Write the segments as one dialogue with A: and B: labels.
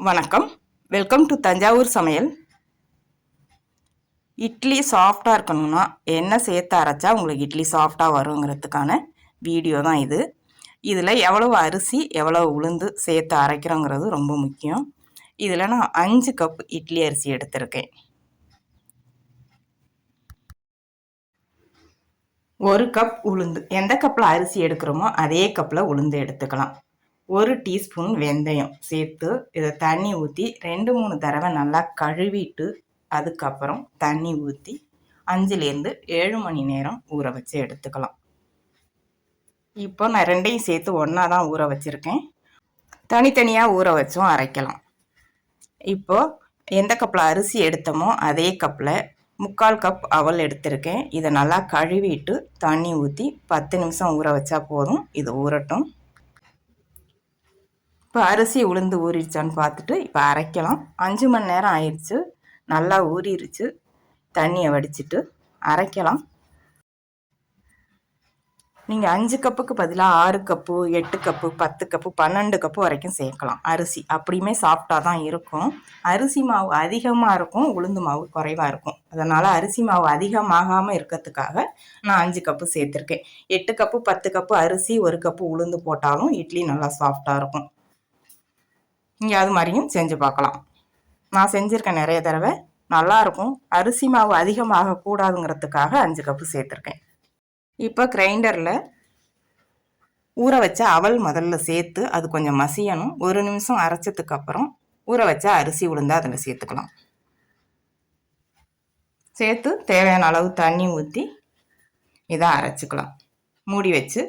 A: வணக்கம். Welcome to Thanjavur சமையல். இட்லி சாஃப்டாக இருக்கணும்னா என்ன சேர்த்து அரைச்சா உங்களுக்கு இட்லி சாஃப்டாக வருங்கிறதுக்கான வீடியோ தான் இது. இதில் எவ்வளவு அரிசி எவ்வளவு உளுந்து சேர்த்து அரைக்கிறோங்கிறது ரொம்ப முக்கியம். இதில் நான் 5 கப் இட்லி அரிசி எடுத்திருக்கேன். 1 கப் உளுந்து. எந்த கப்பில் அரிசி எடுக்கிறோமோ அதே கப்பில் உளுந்து எடுத்துக்கலாம். 1 டீஸ்பூன் வெந்தயம் சேர்த்து இதை தண்ணி ஊற்றி 2-3 தடவை நல்லா கழுவிட்டு அதுக்கப்புறம் தண்ணி ஊற்றி 5லேருந்து 7 மணி நேரம் ஊற வச்சு எடுத்துக்கலாம். இப்போ நான் ரெண்டையும் சேர்த்து ஒன்றா தான் ஊற வச்சுருக்கேன். தனித்தனியாக ஊற வச்சும் அரைக்கலாம். இப்போது எந்த கப்பில் அரிசி எடுத்தோமோ அதே கப்பில் 3/4 கப் அவல் எடுத்திருக்கேன். இதை நல்லா கழுவிட்டு தண்ணி ஊற்றி 10 நிமிஷம் ஊற வச்சா போதும். இது ஊறட்டும். இப்போ அரிசி உளுந்து ஊறிடுச்சான்னு பார்த்துட்டு இப்போ அரைக்கலாம். 5 மணி நேரம் ஆயிடுச்சு. நல்லா ஊறிடுச்சு. தண்ணியை வடிச்சிட்டு அரைக்கலாம். நீங்கள் 5 கப்புக்கு பதிலாக 6 கப்பு 8 கப்பு 10 கப்பு 12 கப்பு வரைக்கும் சேர்க்கலாம். அரிசி அப்படியுமே சாஃப்டாக தான் இருக்கும். அரிசி மாவு அதிகமாக இருக்கும், உளுந்து மாவு குறைவாக இருக்கும். அதனால் அரிசி மாவு அதிகமாகாமல் இருக்கிறதுக்காக நான் 5 கப்பு சேர்த்துருக்கேன். 8 கப்பு 10 கப்பு அரிசி 1 கப்பு உளுந்து போட்டாலும் இட்லி நல்லா சாஃப்டாக இருக்கும். நீங்கள் அது மாதிரியும் செஞ்சு பார்க்கலாம். நான் செஞ்சுருக்கேன் நிறைய தடவை, நல்லாயிருக்கும். அரிசி மாவு அதிகமாக கூடாதுங்கிறதுக்காக 5 கப்பு சேர்த்துருக்கேன். இப்போ கிரைண்டரில் ஊற வச்ச அவல் முதல்ல சேர்த்து அது கொஞ்சம் மசியணும். 1 நிமிஷம் அரைச்சதுக்கப்புறம் ஊற வச்ச அரிசி உளுந்து அதில் சேர்த்துக்கலாம். சேர்த்து தேவையான அளவு தண்ணி ஊற்றி இதை அரைச்சிக்கலாம். மூடி வச்சு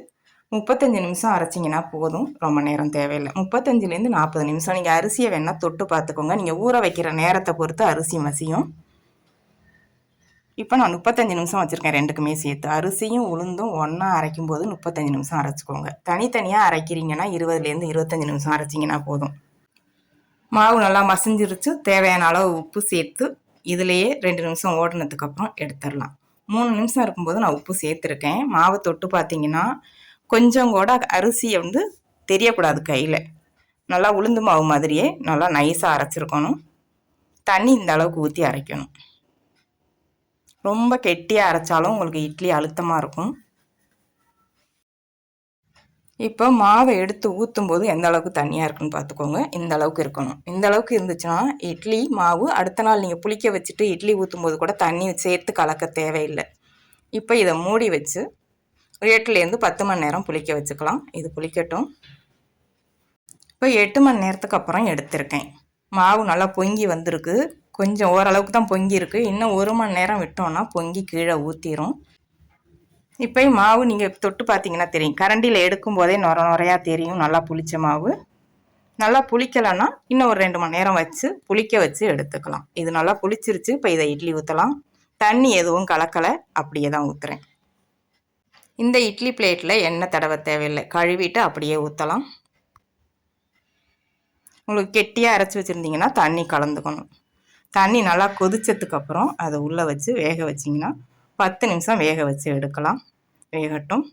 A: 35 நிமிஷம் அரைச்சிங்கன்னா போதும். ரொம்ப நேரம் தேவையில்லை. 35லேருந்து 40 நிமிஷம். நீங்கள் அரிசியை வேணால் தொட்டு பார்த்துக்கோங்க. நீங்கள் ஊற வைக்கிற நேரத்தை பொறுத்து அரிசி மசியும். இப்போ நான் 35 நிமிஷம் வச்சுருக்கேன் ரெண்டுக்குமே சேர்த்து. அரிசியும் உளுந்தும் ஒன்றா அரைக்கும் போது 35 நிமிஷம் அரைச்சிக்கோங்க. தனித்தனியாக அரைக்கிறீங்கன்னா 20லேருந்து 25 நிமிஷம் அரைச்சிங்கன்னா போதும். மாவு நல்லா மசிஞ்சிருச்சு. தேவையான அளவு உப்பு சேர்த்து இதிலையே 2 நிமிஷம் ஓடினதுக்கப்புறம் எடுத்துடலாம். 3 நிமிஷம் இருக்கும்போது நான் உப்பு சேர்த்துருக்கேன். மாவு தொட்டு பார்த்தீங்கன்னா கொஞ்சம் கூட அரிசியை தெரியக்கூடாது கையில். நல்லா உளுந்து மாவு மாதிரியே நல்லா நைஸாக அரைச்சிருக்கணும். தண்ணி இந்த அளவுக்கு ஊற்றி அரைக்கணும். ரொம்ப கெட்டியாக அரைச்சாலும் உங்களுக்கு இட்லி அழுத்தமாக இருக்கும். இப்போ மாவை எடுத்து ஊற்றும் போது எந்த அளவுக்கு தண்ணியாக இருக்குன்னு பார்த்துக்கோங்க. இந்த அளவுக்கு இருக்கணும். இந்த அளவுக்கு இருந்துச்சுன்னா இட்லி மாவு அடுத்த நாள் நீங்கள் புளிக்க வச்சுட்டு இட்லி ஊற்றும் போது கூட தண்ணி சேர்த்து கலக்க தேவையில்லை. இப்போ இதை மூடி வச்சு 8லேருந்து 10 மணி நேரம் புளிக்க வச்சுக்கலாம். இது புளிக்கட்டும். இப்போ 8 மணி நேரத்துக்கு அப்புறம் எடுத்திருக்கேன். மாவு நல்லா பொங்கி வந்திருக்கு. கொஞ்சம் ஓரளவுக்கு தான் பொங்கி இருக்குது. இன்னும் 1 மணி நேரம் விட்டோன்னா பொங்கி கீழே ஊற்றிடும். இப்போ மாவு நீங்கள் தொட்டு பார்த்தீங்கன்னா தெரியும். கரண்டியில் எடுக்கும் போதே நுரையாக தெரியும். நல்லா புளிச்ச மாவு. நல்லா புளிக்கலைன்னா இன்னும் ஒரு 2 மணி நேரம் வச்சு புளிக்க வச்சு எடுத்துக்கலாம். இது நல்லா புளிச்சிருச்சு. இப்போ இதை இட்லி ஊற்றலாம். தண்ணி எதுவும் கலக்கலை, அப்படியே தான் ஊற்றுறேன். இந்த இட்லி பிளேட்டில் எண்ணெய் தடவை தேவையில்லை. கழுவிட்டு அப்படியே ஊற்றலாம். உங்களுக்கு கெட்டியாக அரைச்சி வச்சுருந்தீங்கன்னா தண்ணி கலந்துக்கணும். தண்ணி நல்லா கொதிச்சதுக்கப்புறம் அதை உள்ளே வச்சு வேக வச்சிங்கன்னா 10 நிமிஷம் வேக வச்சு எடுக்கலாம். வேகட்டும்.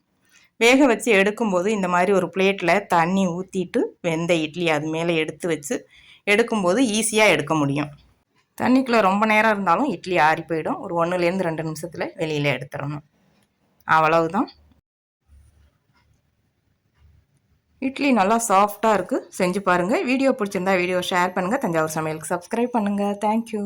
A: வேக வச்சு எடுக்கும்போது இந்த மாதிரி ஒரு பிளேட்டில் தண்ணி ஊற்றிட்டு வெந்த இட்லி அது மேலே எடுத்து வச்சு எடுக்கும்போது ஈஸியாக எடுக்க முடியும். தண்ணிக்குள்ளே ரொம்ப நேரம் இருந்தாலும் இட்லி ஆறி போயிடும். ஒரு 1லேருந்து 2 நிமிஷத்தில் வெளியில் எடுத்துடணும். அவ்வளவுதான். இட்லி நல்லா சாஃப்டாக இருக்குது. செஞ்சு பாருங்கள். வீடியோ பிடிச்சிருந்தா வீடியோ ஷேர் பண்ணுங்கள். தஞ்சாவூர் சமையலுக்கு சப்ஸ்கிரைப் பண்ணுங்கள். தேங்க்யூ.